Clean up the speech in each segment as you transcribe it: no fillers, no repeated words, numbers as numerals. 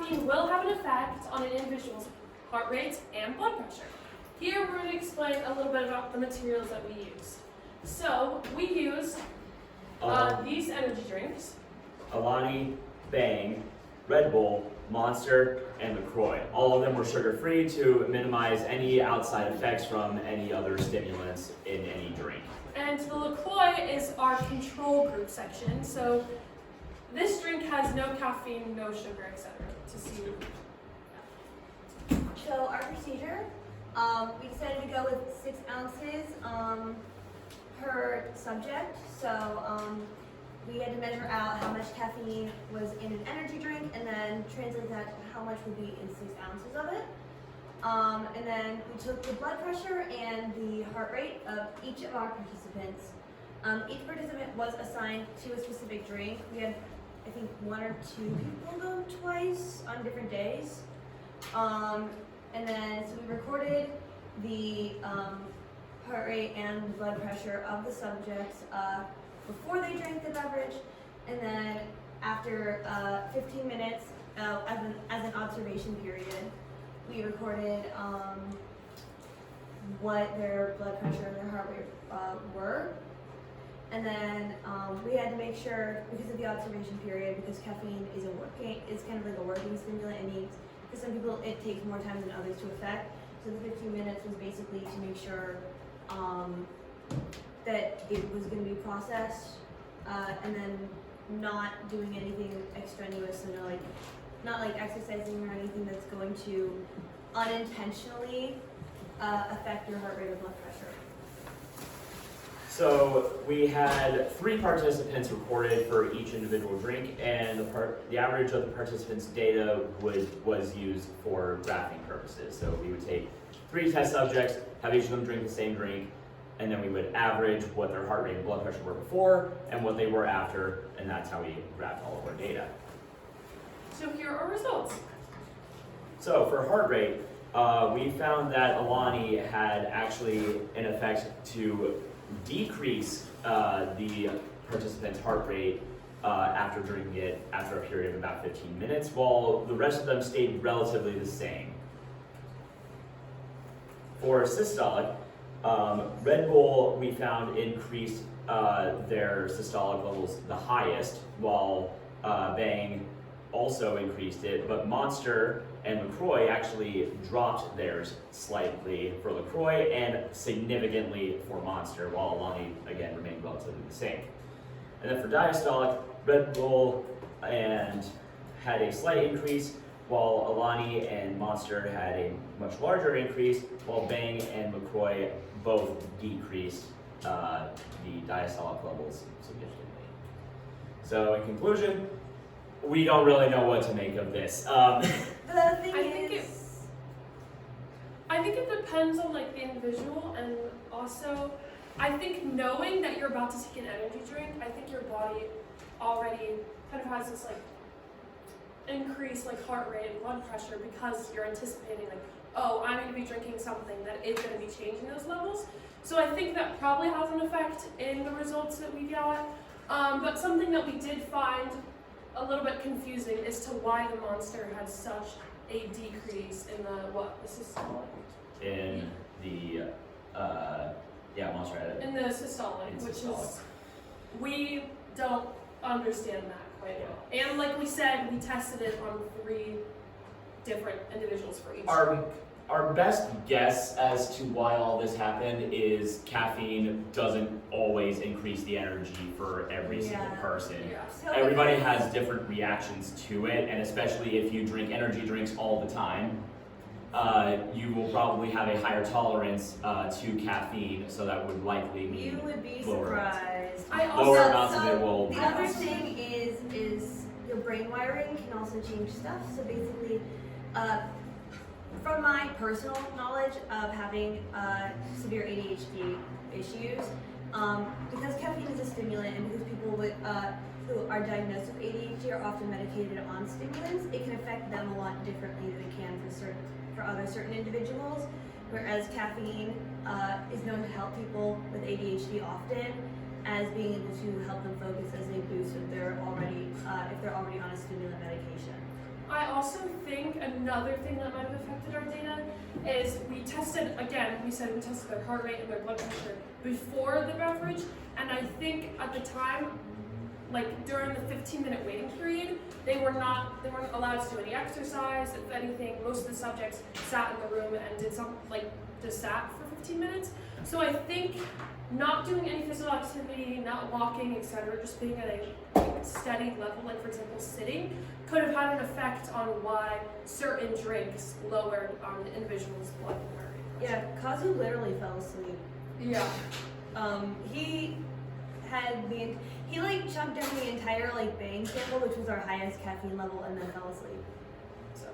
caffeine will have an effect on an individual's heart rate and blood pressure. Here we're going to explain a little bit about the materials that we use. So we use these energy drinks. Alani, Bang, Red Bull, Monster, and LaCroix. All of them were sugar-free to minimize any outside effects from any other stimulants in any drink. And the LaCroix is our control group section. So this drink has no caffeine, no sugar, etc. To see. So our procedure, we decided to go with 6 ounces per subject. So we had to measure out how much caffeine was in an energy drink and then translate that to how much would be in 6 ounces of it. And then we took the blood pressure and the heart rate of each of our participants. Each participant was assigned to a specific drink. We had, I think, 1 or 2 people go twice on different days. And then, so we recorded the heart rate and the blood pressure of the subjects before they drank the beverage, and then after 15 minutes as an observation period, we recorded what their blood pressure and their heart rate were. And then we had to make sure, because of the observation period, because caffeine is kind of like a working stimulant, it needs, for some people it takes more time than others to affect. So the 15 minutes was basically to make sure that it was going to be processed, and then not doing anything extraneous, so not like exercising or anything that's going to unintentionally affect your heart rate or blood pressure. So we had 3 participants recorded for each individual drink, and the average of the participants' data was used for graphing purposes. So we would take 3 test subjects, have each of them drink the same drink, and then we would average what their heart rate and blood pressure were before and what they were after, and that's how we graphed all of our data. So here are our results. So for heart rate, we found that Alani had actually an effect to decrease the participant's heart rate after drinking it after a period of about 15 minutes, while the rest of them stayed relatively the same. For systolic, Red Bull we found increased their systolic levels the highest, while Bang also increased it, but Monster and LaCroix actually dropped theirs slightly for LaCroix and significantly for Monster, while Alani again remained relatively the same. And then for diastolic, Red Bull had a slight increase, while Alani and Monster had a much larger increase, while Bang and LaCroix both decreased the diastolic levels significantly. So in conclusion, we don't really know what to make of this. The thing I think it depends on like the individual, and also I think knowing that you're about to take an energy drink, I think your body already kind of has this like increased like heart rate and blood pressure because you're anticipating like, oh, I'm going to be drinking something that is going to be changing those levels. So I think that probably has an effect in the results that we got. But something that we did find a little bit confusing as to why the Monster had such a decrease in the systolic? In the, Monster had it. In the systolic, which is, we don't understand that quite well. And like we said, we tested it on 3 different individuals for each drink. Our best guess as to why all this happened is caffeine doesn't always increase the energy for every single person. Yeah. So Everybody has different reactions to it, and especially if you drink energy drinks all the time, you will probably have a higher tolerance to caffeine, so that would likely mean you would be lower surprised. lower amounts of it will. The other thing is your brain wiring can also change stuff. So basically, from my personal knowledge of having severe ADHD issues, because caffeine is a stimulant, and because people who are diagnosed with ADHD are often medicated on stimulants, it can affect them a lot differently than it can for other certain individuals. Whereas caffeine is known to help people with ADHD often, as being able to help them focus as they boost if they're already on a stimulant medication. I also think another thing that might have affected our data is we tested, again, we said we tested their heart rate and their blood pressure before the beverage, and I think at the time, like during the 15-minute waiting period, they weren't allowed to do any exercise. If anything, most of the subjects sat in the room and did just sat for 15 minutes. So I think not doing any physical activity, not walking, etc., just being at a steady level, like for example sitting, could have had an effect on why certain drinks lowered the individual's blood and heart rate. Yeah, Kazu literally fell asleep. Yeah. He like chunked down the entire like Bang sample, which was our highest caffeine level, and then fell asleep. So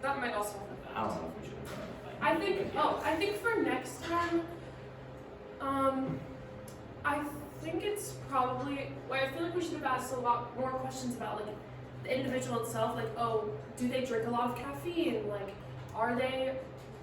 that might also have an effect. I don't know if we should have done it. I think for next time, I think it's probably, I feel like we should have asked a lot more questions about like the individual itself, like, oh, do they drink a lot of caffeine? Like,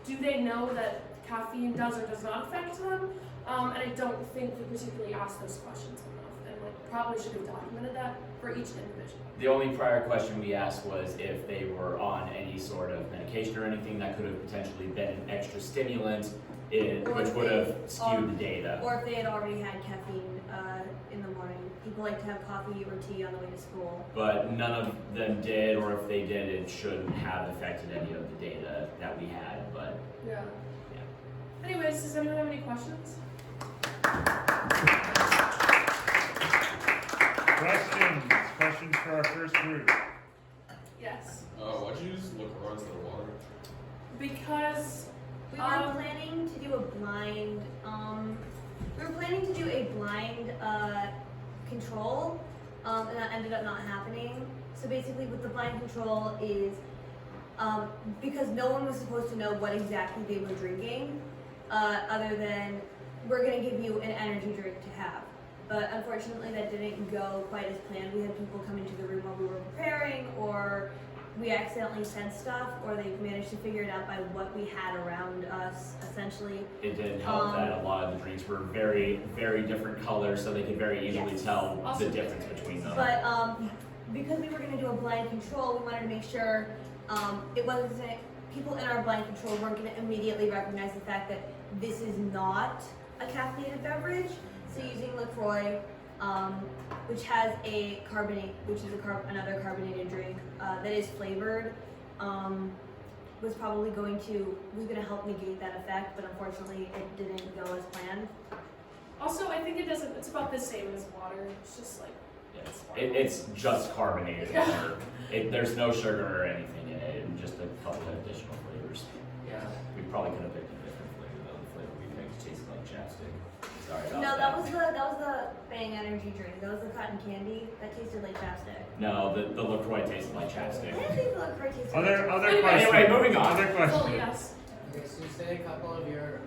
do they know that caffeine does or does not affect them? And I don't think we particularly asked those questions enough, and like probably should have documented that for each individual. The only prior question we asked was if they were on any sort of medication or anything that could have potentially been an extra stimulant, which would have skewed the data. Or if they had already had caffeine in the morning. People like to have coffee or tea on the way to school. But none of them did, or if they did, it shouldn't have affected any of the data that we had. But yeah. Yeah. Anyways, does anyone have any questions? Questions for our first group. Yes. Why'd you use LaCroix instead of water? Because We were planning to do a blind, control, and that ended up not happening. So basically what the blind control is, because no one was supposed to know what exactly they were drinking, other than, we're gonna give you an energy drink to have. But unfortunately that didn't go quite as planned. We had people come into the room while we were preparing, or we accidentally said stuff, or they managed to figure it out by what we had around us, essentially. it did help that a lot of the drinks were very, very different colors, so they could very easily Yes. tell Also the difference between them. But because we were going to do a blind control, we wanted to make sure it wasn't, people in our blind control weren't going to immediately recognize the fact that this is not a caffeinated beverage. So using LaCroix, which has a carbonate, which is another carbonated drink that is flavored, was going to help negate that effect, but unfortunately it didn't go as planned. also I think it's about the same as water. It's just like It's just carbonated Yeah. water. There's no sugar or anything in it, and just a couple of additional flavors. yeah. We probably could have picked a different flavor though. The flavor we picked tasted like chapstick. Sorry about No, that. that was the Bang energy drink. That was the cotton candy that tasted like chapstick. No, the LaCroix tasted like chapstick. I didn't think the LaCroix tasted Other like questions. Anyway, moving on. Other Well, questions. yes. Okay, so you say a couple of your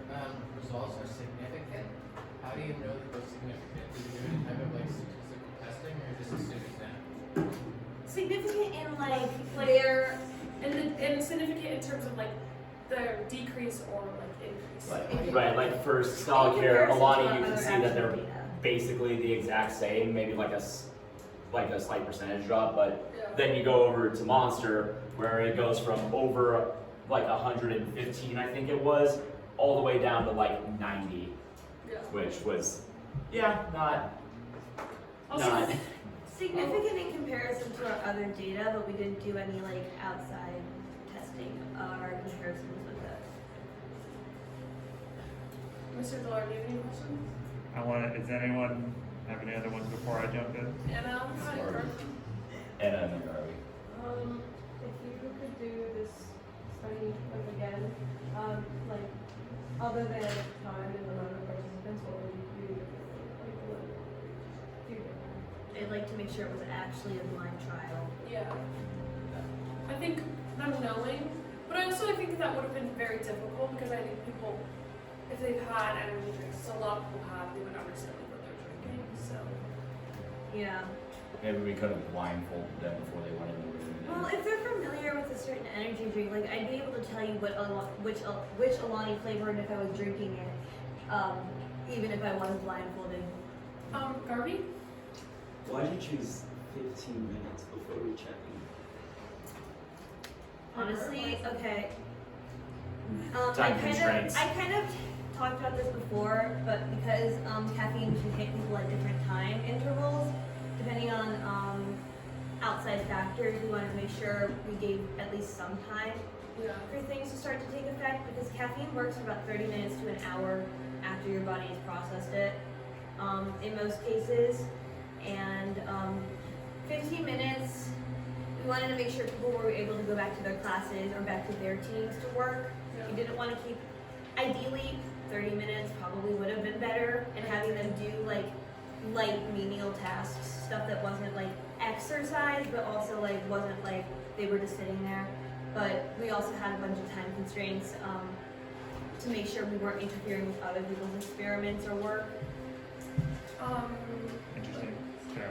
results are significant. How do you know that they're significant? Do you do any type of like statistical testing, or just assuming that? significant in like Like- their And significant in terms of like their decrease or like increase. Right, like for solid in care, comparison to Alani, our you can other see that actual they're data. basically the exact same, maybe like a slight percentage drop, but Yeah. then you go over to Monster, where it goes from over like 115, I think it was, all the way down to like 90, Yeah. which was, not Also, significant in comparison to our other data, but we didn't do any like outside testing or comparisons with it. Mr. Dillard, do you have any questions? Does anyone have any other ones before I jump in? Anna, Sorry. And then Garvey. If you could do this study like again, like other than time and the number of participants, what would you do differently? Like what would you do differently? They'd like to make sure it was actually a blind trial. Yeah. I think them knowing, but I think that would have been very difficult because I think people, if they've had energy drinks, a lot of people have, they would understand what they're drinking. So Yeah. Maybe we could have blindfolded them before they went in the room. Well, if they're familiar with a certain energy drink, like I'd be able to tell you which Alani flavor and if I was drinking it, even if I was blindfolded. Garvey? Why did you choose 15 minutes before rechecking? Honestly, okay. Time constraints. I kind of talked about this before, but because caffeine can hit people at different time intervals, depending on outside factors, we wanted to make sure we gave at least some time Yeah. for things to start to take effect, because caffeine works for about 30 minutes to an hour after your body has processed it, in most cases. And 15 minutes, we wanted to make sure people were able to go back to their classes or back to their teams to work. Yeah. We didn't want to keep, ideally, 30 minutes probably would have been better, and having them do like light menial tasks, stuff that wasn't like exercise, but also like wasn't like they were just sitting there. But we also had a bunch of time constraints to make sure we weren't interfering with other people's experiments or work. Interesting. Fair.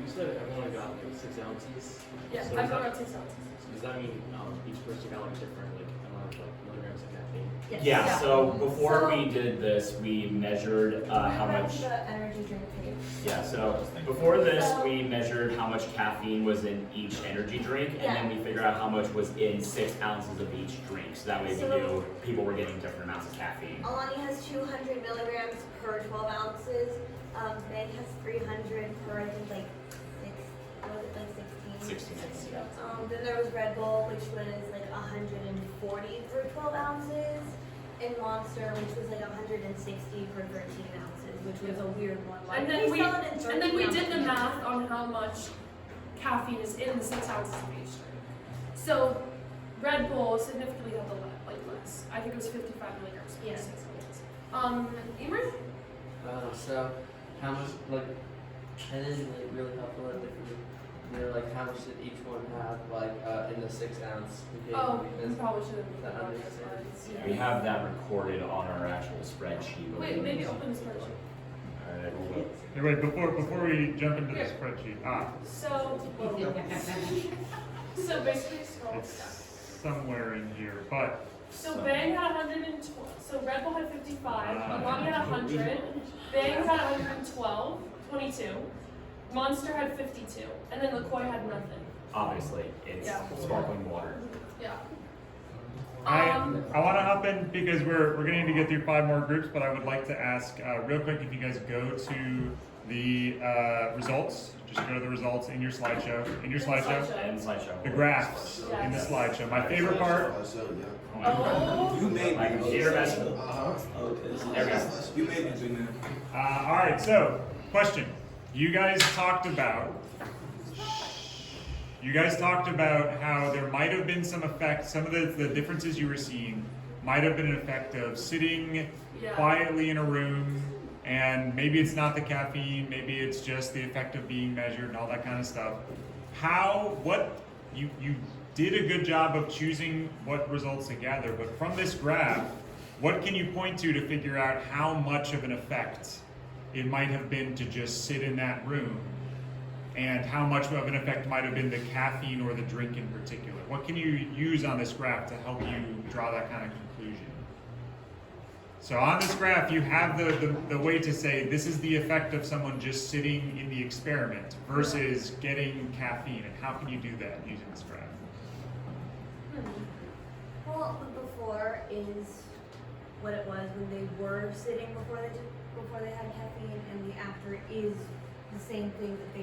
You said everyone got like 6 ounces. Yeah, So I does got that- about 6 ounces. Does that mean each person got like different like amount of like milligrams of caffeine? Yes. Yeah, Yeah. so before So- we did this, we measured how Back much. to the energy drink page. Yeah, so before this, we measured how much caffeine was in each energy drink, and then we figured out how much was in 6 ounces of each drink. So that way we So- knew people were getting different amounts of caffeine. Alani has 200 milligrams per 12 ounces. Meg has 300 per, I think, like 6, was it like 16? 16, yeah. Then there was Red Bull, which was like 140 per 12 ounces. And Monster, which was like 160 per 13 ounces, which was a weird one. Why And did then they sell it in 13 and then we did the ounces? math on how much caffeine is in the 6 ounces of each drink. So Red Bull significantly had like less. I think it was 55 milligrams per Yeah. 6 ounces. Emer? So how much like and then like really helpful if you know like how much did each one have like in the 6 ounce container? Oh, we Because probably should have the put it on hundred your slides. We have that recorded on our actual spreadsheet. but Wait, we- maybe open the spreadsheet. Alright, we'll go. Hey, wait, before we jump into the Here. spreadsheet, So, so basically scroll down. it's somewhere in here, but So Bang had 112. So Red Bull had 55. Ah. Alani had 100. Bang had 112, 22. Monster had 52, and then LaCroix had nothing. Obviously, it's Yeah. sparkling water. Yeah. I want to hop in because we're going to need to get through 5 more groups, but I would like to ask real quick if you guys go to the results. Just go to the results in your slideshow. In your slideshow, And slideshow. the graphs in the Yes. slideshow. My favorite part. Oh. You made My me. computer messed up. Okay. There we go. You made me do that. All right. So, question. You guys talked about how there might have been some effect. Some of the differences you were seeing might have been an effect of sitting Yeah. quietly in a room, and maybe it's not the caffeine, maybe it's just the effect of being measured and all that kind of stuff. You did a good job of choosing what results to gather, but from this graph, what can you point to figure out how much of an effect it might have been to just sit in that room, and how much of an effect might have been the caffeine or the drink in particular? What can you use on this graph to help you draw that kind of conclusion? So on this graph, you have the way to say this is the effect of someone just sitting in the experiment versus getting caffeine, and how can you do that using this graph? Well, the before is what it was when they were sitting before they had caffeine, and the after is the same thing that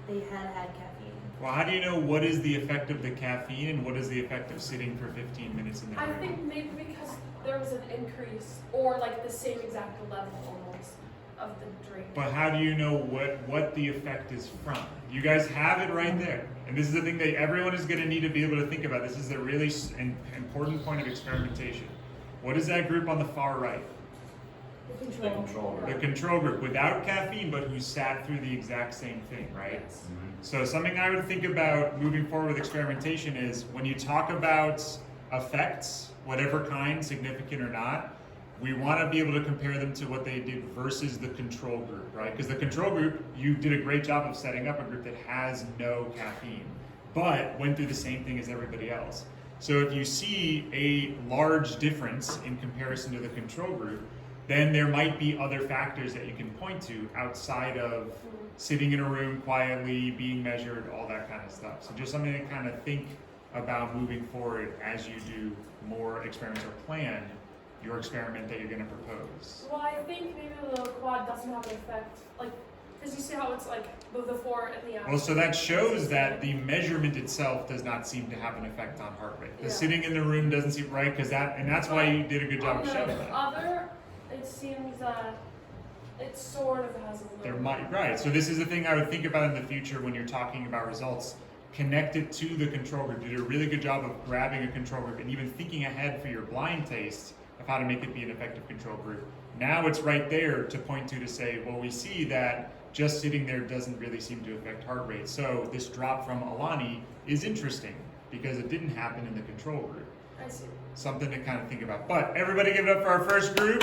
they had caffeine. Well, how do you know what is the effect of the caffeine and what is the effect of sitting for 15 minutes in the I room? think maybe because there was an increase, or like the same exact level almost of the drink. But how do you know what the effect is from? You guys have it right there. And this is the thing that everyone is going to need to be able to think about. This is a really important point of experimentation. What is that group on the far right? The The control. control The group. control group, without caffeine, but who sat through the exact same thing, right? Yes. Mhm. So something I would think about moving forward with experimentation is when you talk about effects, whatever kind, significant or not, we want to be able to compare them to what they did versus the control group, right? Because the control group, you did a great job of setting up a group that has no caffeine, but went through the same thing as everybody else. So if you see a large difference in comparison to the control group, then there might be other factors that you can point to outside of sitting in a room quietly, being measured, all that kind of stuff. So just something to kind of think about moving forward as you do more experiments or plan your experiment that you're going to propose? Well, I think maybe the quad doesn't have an effect, like, because you see how it's like both the 4 and the Well, so that shows that the measurement itself does not seem to have an effect on heart rate. The Yeah. sitting in the room doesn't seem right, because that's why you did a good job On of the showing that. other, it seems that it sort of has a little. There might, right. So this is the thing I would think about in the future when you're talking about results. Connect it to the control group. You did a really good job of grabbing a control group and even thinking ahead for your blind taste of how to make it be an effective control group. Now it's right there to point to say, well, we see that just sitting there doesn't really seem to affect heart rate. So this drop from Alani is interesting because it didn't happen in the control group. I see. Something to kind of think about. But everybody give it up for our first group.